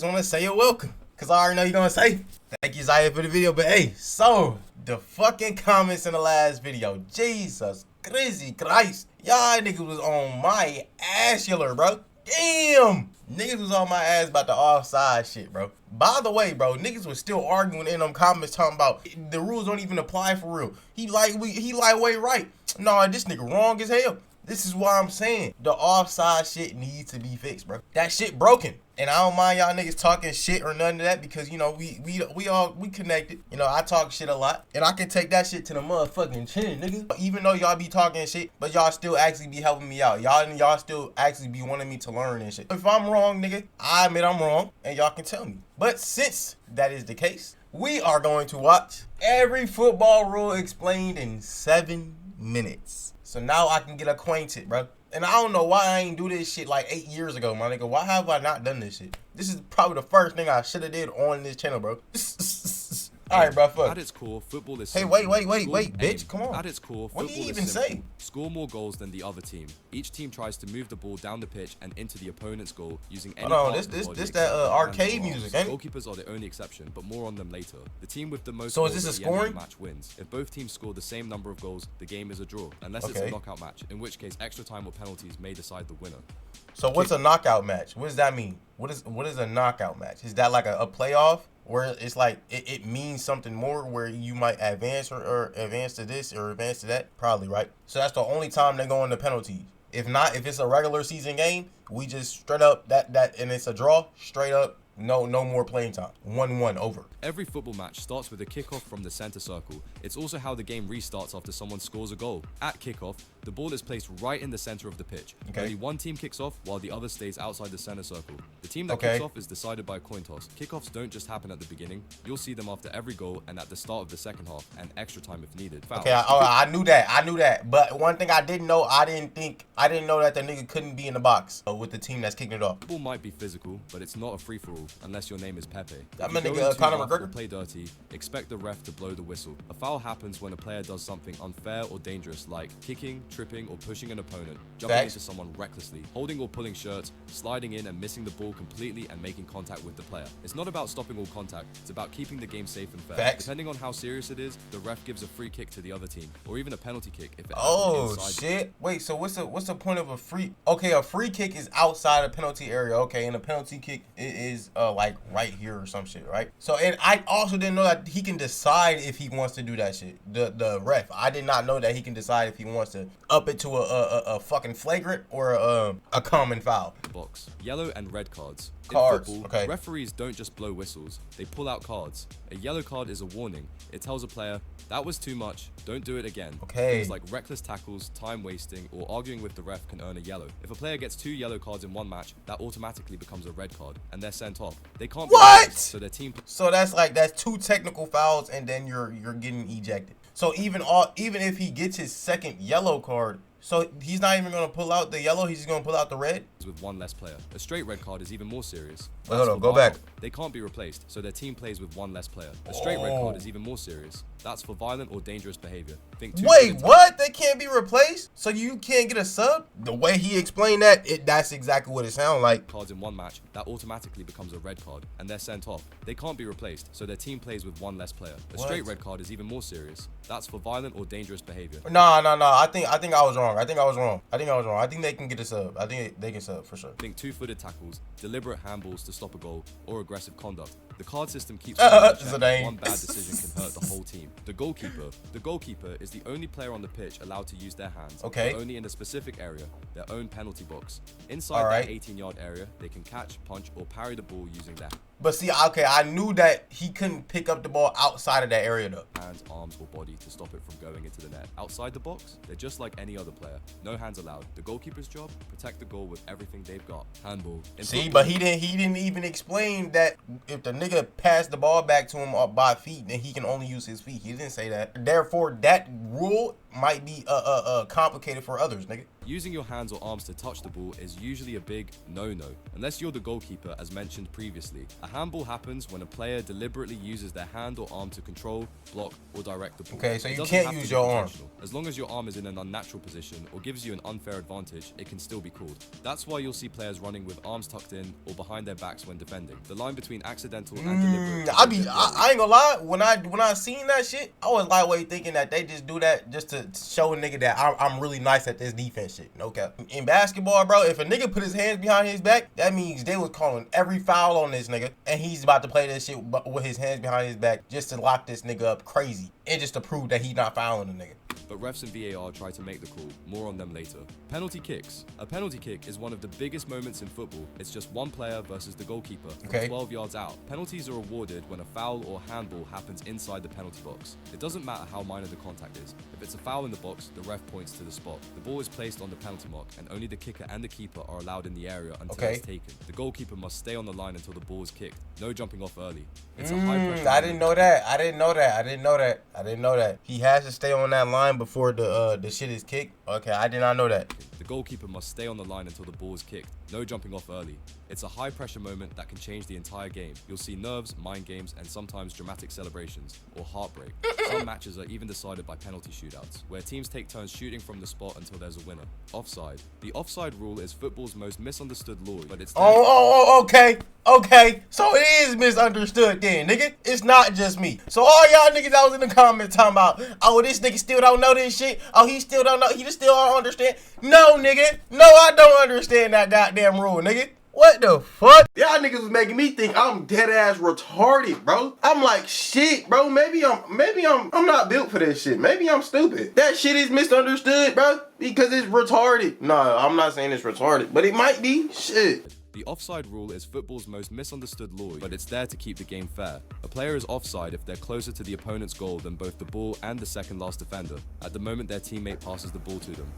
just want to say you're welcome. Because I already know you're going to say thank you, Zaya, for the video. But hey, so the fucking comments in the last video. Jesus crazy Christ. Y'all niggas was on my ass, bro. Damn. Niggas was on my ass about the offside shit, bro. By the way, bro, niggas was still arguing in them comments talking about the rules don't even apply for real. He lightweight right. No, this nigga wrong as hell. This is why I'm saying the offside shit needs to be fixed, bro. That shit broken. And I don't mind y'all niggas talking shit or none of that because, you know, we connected. You know, I talk shit a lot. And I can take that shit to the motherfucking chin, nigga. Even though y'all be talking shit, but y'all still actually be helping me out. Y'all still actually be wanting me to learn and shit. If I'm wrong, nigga, I admit I'm wrong and y'all can tell me. But since that is the case, we are going to watch every football rule explained in 7 minutes. So now I can get acquainted, bro. And I don't know why I ain't do this shit like 8 years ago, my nigga. Why have I not done this shit? This is probably the first thing I should have did on this channel, bro. Alright, bro, fuck. At its core, football is hey, wait, bitch, come on. At its core, what do you even simple. say? Score more goals than the other team. Each team tries to move the ball down the pitch and into the opponent's goal using any Hold on, this that arcade music, ain't it? Goalkeepers are the only exception, but more on them later. The team with the most so goals is this a at the end of scoring the match wins. If both teams score the same number of goals, the game is a draw, unless it's a knockout match, in which case extra time or penalties may decide the winner. So what's a knockout match? What does that mean? What is a knockout match? Is that like a playoff? Where it's like it means something more where you might advance or advance to this or advance to that? Probably, right? So that's the only time they go into penalties. If not, if it's a regular season game, we just straight up that and it's a draw, straight up, no more playing time. 1-1 over. Every football match starts with a kickoff from the center circle. It's also how the game restarts after someone scores a goal. At kickoff, the ball is placed right in the center of the pitch. Okay. Only one team kicks off while the other stays outside the center circle. The team that kicks off is decided by a coin toss. Kickoffs don't just happen at the beginning. You'll see them after every goal and at the start of the second half and extra time if needed. Fouls. Okay, I knew that. But one thing I didn't know, I didn't know that the nigga couldn't be in the box with the team that's kicking it off. Football might be physical, but it's not a free-for-all unless your name is Pepe. That nigga Conor McGregor. Play dirty, expect the ref to blow the whistle. A foul happens when a player does something unfair or dangerous like kicking, tripping, or pushing an opponent, jumping into someone recklessly, holding or pulling shirts, sliding in and missing the ball completely and making contact with the player. It's not about stopping all contact, it's about keeping the game safe and fair. Depending on how serious it is, the ref gives a free kick to the other team, or even a penalty kick if it happens inside. Shit. Wait, so what's the point of a free? Okay, a free kick is outside the penalty area, okay, and a penalty kick is like right here or some shit, right? So, and I also didn't know that he can decide if he wants to do that shit. The ref, I did not know that he can decide if he wants to up it to a fucking flagrant or a common foul. Box. Yellow and red cards. Cards. In football, referees don't just blow whistles, they pull out cards. A yellow card is a warning. It tells a player, that was too much, don't do it again. Things like reckless tackles, time wasting, or arguing with the ref can earn a yellow. If a player gets 2 yellow cards in one match, that automatically becomes a red card, and they're sent off. They can't be replaced, so their team. So that's 2 technical fouls, and then you're getting ejected. So even if he gets his second yellow card, so he's not even going to pull out the yellow, he's just going to pull out the red? With one less player. A straight red card is even more serious. Wait, hold on, go back. They can't be replaced, so their team plays with one less player. A straight red card is even more serious. That's for violent or dangerous behavior. Wait, what? They can't be replaced? So you can't get a sub? The way he explained that, that's exactly what it sounds like. Cards in one match, that automatically becomes a red card, and they're sent off. They can't be replaced, so their team plays with one less player. A straight red card is even more serious. That's for violent or dangerous behavior. No. I think I was wrong. I think they can get a sub. I think they can sub for sure. Think 2-footed tackles, deliberate handballs to stop a goal, or aggressive conduct. The card system keeps one bad decision can hurt the whole team. The goalkeeper is the only player on the pitch allowed to use their hands. Okay. Only in a specific area, their own penalty box. Inside that 18-yard area, they can catch, punch, or parry the ball using their But see, okay, I knew that he couldn't pick up the ball outside of that area though. hands, arms, or body to stop it from going into the net. Outside the box, they're just like any other player. No hands allowed. The goalkeeper's job, protect the goal with everything they've got. Handball. See, but he didn't even explain that if the nigga passed the ball back to him by feet, then he can only use his feet. He didn't say that. Therefore, that rule might be complicated for others, nigga. Using your hands or arms to touch the ball is usually a big no-no. Unless you're the goalkeeper, as mentioned previously, a handball happens when a player deliberately uses their hand or arm to control, block, or direct the ball. Okay, so It you doesn't can't have to use be your arm. intentional. As long as your arm is in an unnatural position or gives you an unfair advantage, it can still be called. That's why you'll see players running with arms tucked in or behind their backs when defending. The line between accidental and deliberate. I ain't gonna lie. When I seen that shit, I was lightweight thinking that they just do that just to show a nigga that I'm really nice at this defense shit. No cap. In basketball, bro, if a nigga put his hands behind his back, that means they was calling every foul on this nigga, and he's about to play this shit with his hands behind his back just to lock this nigga up crazy and just to prove that he's not fouling the nigga. But refs and VAR try to make the call. More on them later. Penalty kicks. A penalty kick is one of the biggest moments in football. It's just one player versus the goalkeeper from 12 yards out. Penalties are awarded when a foul or handball happens inside the penalty box. It doesn't matter how minor the contact is. If it's a foul in the box, the ref points to the spot. The ball is placed on the penalty mark, and only the kicker and the keeper are allowed in the area until it's taken. The goalkeeper must stay on the line until the ball is kicked. No jumping off early. It's a high pressure. I didn't know that. He has to stay on that line before the shit is kicked. Okay, I did not know that. The goalkeeper must stay on the line until the ball is kicked. No jumping off early. It's a high pressure moment that can change the entire game. You'll see nerves, mind games, and sometimes dramatic celebrations or heartbreak. Some matches are even decided by penalty shootouts, where teams take turns shooting from the spot until there's a winner. Offside. The offside rule is football's most misunderstood law, but it's Okay. So it is misunderstood then, nigga. It's not just me. So all y'all niggas that was in the comments talking about, oh, this nigga still don't know this shit. Oh, he still don't know. He just still don't understand. No, nigga. No, I don't understand that goddamn rule, nigga. What the fuck? Y'all niggas was making me think I'm dead ass retarded, bro. I'm like, shit, bro. Maybe I'm not built for this shit. Maybe I'm stupid. That shit is misunderstood, bro, because it's retarded. No, I'm not saying it's retarded, but it might be. Shit. The offside rule is football's most misunderstood law, but it's there to keep the game fair. A player is offside if they're closer to the opponent's goal than both the ball and the second last defender at the moment their teammate passes the ball to them.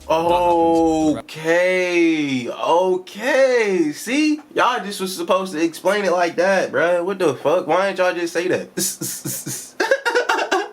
Okay. See? Y'all just was supposed to explain it like that, bruh. What the fuck? Why didn't y'all just say that?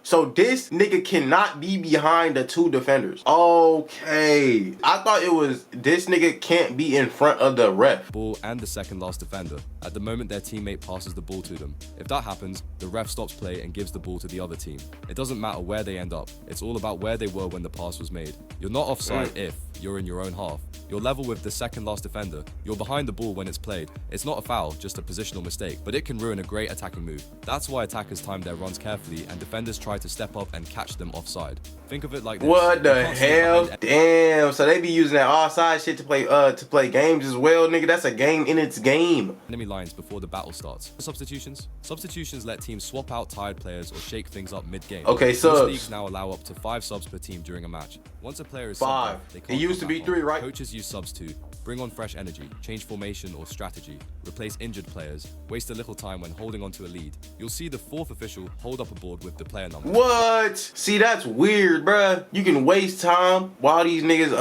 So this nigga cannot be behind the two defenders. Okay. I thought it was this nigga can't be in front of the ref. Ball and the second last defender at the moment their teammate passes the ball to them. If that happens, the ref stops play and gives the ball to the other team. It doesn't matter where they end up. It's all about where they were when the pass was made. You're not offside if you're in your own half. You're level with the second last defender. You're behind the ball when it's played. It's not a foul, just a positional mistake, but it can ruin a great attacking move. That's why attackers time their runs carefully and defenders try to step up and catch them offside. Think of it like this. What the hell? Damn, so they be using that offside shit to play games as well, nigga. That's a game in its game. Enemy lines before the battle starts. Substitutions. Substitutions let teams swap out tired players or shake things up mid-game. Okay, subs. Leagues now allow up to 5 subs per team during a match. Once a player is 5. It used to be 3, right? Coaches use subs to bring on fresh energy, change formation or strategy, replace injured players, waste a little time when holding onto a lead. You'll see the 4th official hold up a board with the player number. What? See, that's weird, bruh. You can waste time while these niggas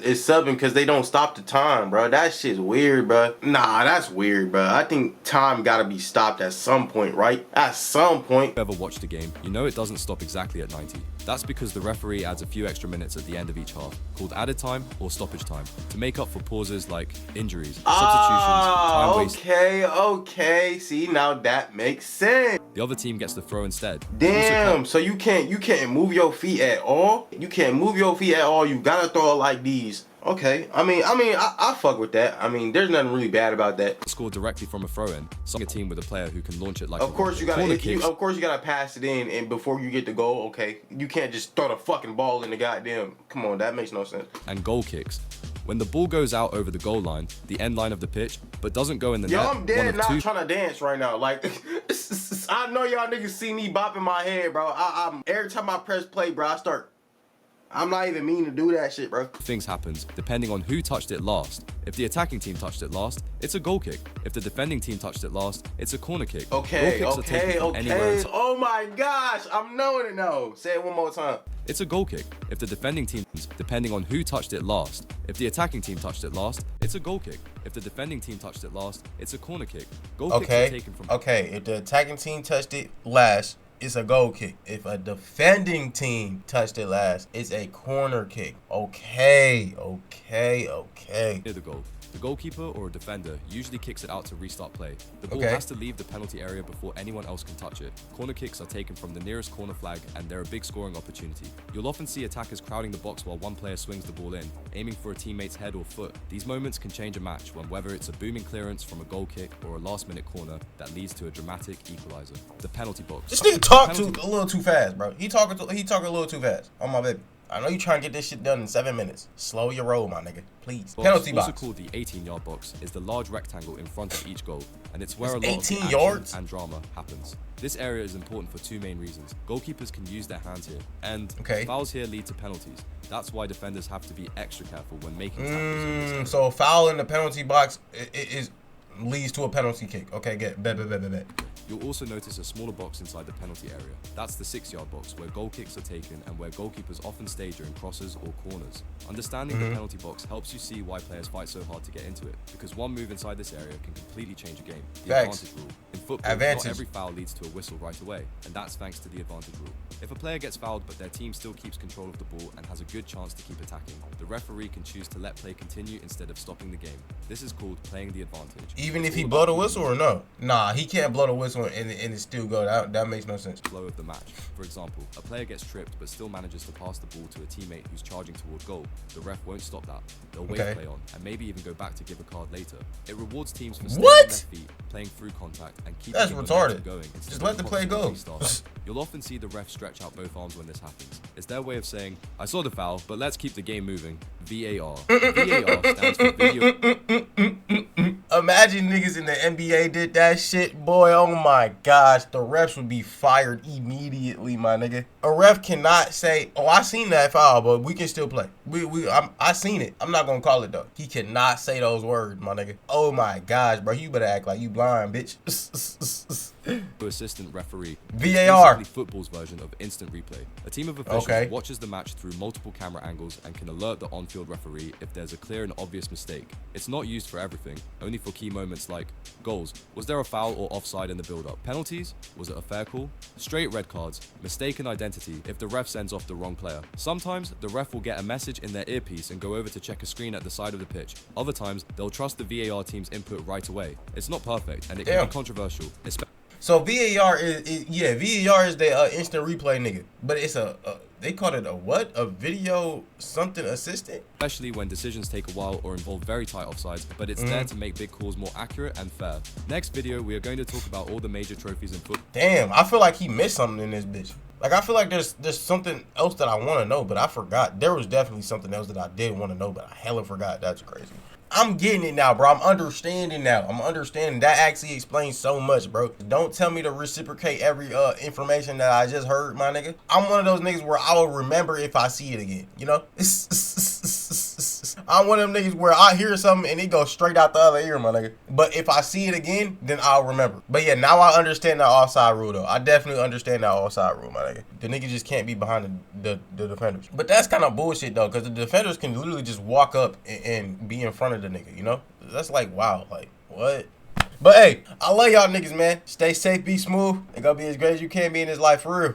is subbing because they don't stop the time, bruh. That shit's weird, bruh. Nah, that's weird, bruh. I think time gotta be stopped at some point, right? At some point. If you ever watched a game, you know it doesn't stop exactly at 90. That's because the referee adds a few extra minutes at the end of each half, called added time or stoppage time, to make up for pauses like injuries, substitutions, time waste. Okay. See, now that makes sense. The other team gets the throw instead. Damn, so you can't move your feet at all? You can't move your feet at all. You gotta throw it like these. Okay, I fuck with that. I mean, there's nothing really bad about that. Score directly from a throw-in. Some a team with a player who can launch it like. Of course you gotta pass it in, and before you get the goal, okay, you can't just throw the fucking ball in the goddamn. Come on, that makes no sense. And goal kicks. When the ball goes out over the goal line, the end line of the pitch, but doesn't go in the net. I'm dead not trying to dance right now. Like, I know y'all niggas see me bopping my head, bro. I'm every time I press play, bro, I'm not even mean to do that shit, bro. Things happens depending on who touched it last. If the attacking team touched it last, it's a goal kick. If the defending team touched it last, it's a corner kick. Okay. Oh my gosh, I'm knowing it now. Say it one more time. It's a goal kick. If the defending team, depending on who touched it last. If the attacking team touched it last, it's a goal kick. If the defending team touched it last, it's a corner kick. Goal kicks are taken from. Okay, if the attacking team touched it last, it's a goal kick. If a defending team touched it last, it's a corner kick. Okay. Near the goal. The goalkeeper or a defender usually kicks it out to restart play. The ball Okay. has to leave the penalty area before anyone else can touch it. Corner kicks are taken from the nearest corner flag and they're a big scoring opportunity. You'll often see attackers crowding the box while one player swings the ball in, aiming for a teammate's head or foot. These moments can change a match when whether it's a booming clearance from a goal kick or a last-minute corner that leads to a dramatic equalizer. The penalty box. This nigga talk a little too fast, bro. He talking a little too fast. On my baby. I know you trying to get this shit done in 7 minutes. Slow your roll, my nigga. Please. Penalty box. Also called the 18-yard box, is the large rectangle in front of each goal, and it's where It's a lot of 18 the action yards? and drama happens. This area is important for two main reasons. Goalkeepers can use their hands here, and fouls here lead to penalties. That's why defenders have to be extra careful when making tackles in this area. So a foul in the penalty box leads to a penalty kick. Okay, bet. You'll also notice a smaller box inside the penalty area. That's the 6-yard box, where goal kicks are taken and where goalkeepers often stay during crosses or corners. Understanding the penalty box helps you see why players fight so hard to get into it, because one move inside this area can completely change a game. The advantage rule. In football, not every foul leads to a whistle right away, and that's thanks to the advantage rule. If a player gets fouled but their team still keeps control of the ball and has a good chance to keep attacking, the referee can choose to let play continue instead of stopping the game. This is called playing the advantage. Even if he blow the whistle or no? Nah, he can't blow the whistle and it still go. That makes no sense. Flow of the match. For example, a player gets tripped but still manages to pass the ball to a teammate who's charging toward goal. The ref won't stop that. They'll wait play on and maybe even go back to give a card later. It rewards teams for staying on their feet, playing through contact, and keeping the momentum going. Just let the play go. You'll often see the ref stretch out both arms when this happens. It's their way of saying, I saw the foul, but let's keep the game moving. VAR. VAR stands for video. Imagine niggas in the NBA did that shit, boy. Oh my gosh, the refs would be fired immediately, my nigga. A ref cannot say, "Oh, I seen that foul, but we can still play." I seen it. I'm not gonna call it though. He cannot say those words, my nigga. Oh my gosh, bro, you better act like you blind, bitch. Assistant referee. VAR. Basically football's version of instant replay. A team of officials watches the match through multiple camera angles and can alert the on-field referee if there's a clear and obvious mistake. It's not used for everything, only for key moments like goals. Was there a foul or offside in the build-up? Penalties? Was it a fair call? Straight red cards. Mistaken identity if the ref sends off the wrong player. Sometimes the ref will get a message in their earpiece and go over to check a screen at the side of the pitch. Other times they'll trust the VAR team's input right away. It's not perfect and it can be controversial. So VAR is VAR is the instant replay nigga, but it's they call it a what? A video something assistant? Especially when decisions take a while or involve very tight offsides, but it's there to make big calls more accurate and fair. Next video, we are going to talk about all the major trophies in football. Damn, I feel like he missed something in this bitch. Like, I feel like there's something else that I want to know, but I forgot. There was definitely something else that I did want to know, but I hella forgot. That's crazy. I'm getting it now, bro. I'm understanding now. I'm understanding. That actually explains so much, bro. Don't tell me to reciprocate every information that I just heard, my nigga. I'm one of those niggas where I will remember if I see it again, you know? I'm one of them niggas where I hear something and it goes straight out the other ear, my nigga. But if I see it again, then I'll remember. But yeah, now I understand that offside rule, though. I definitely understand that offside rule, my nigga. The nigga just can't be behind the defenders. But that's kind of bullshit, though, because the defenders can literally just walk up and be in front of the nigga, you know? That's like, wow, like, what? But hey, I love y'all niggas, man. Stay safe, be smooth, and go be as great as you can be in this life, for real.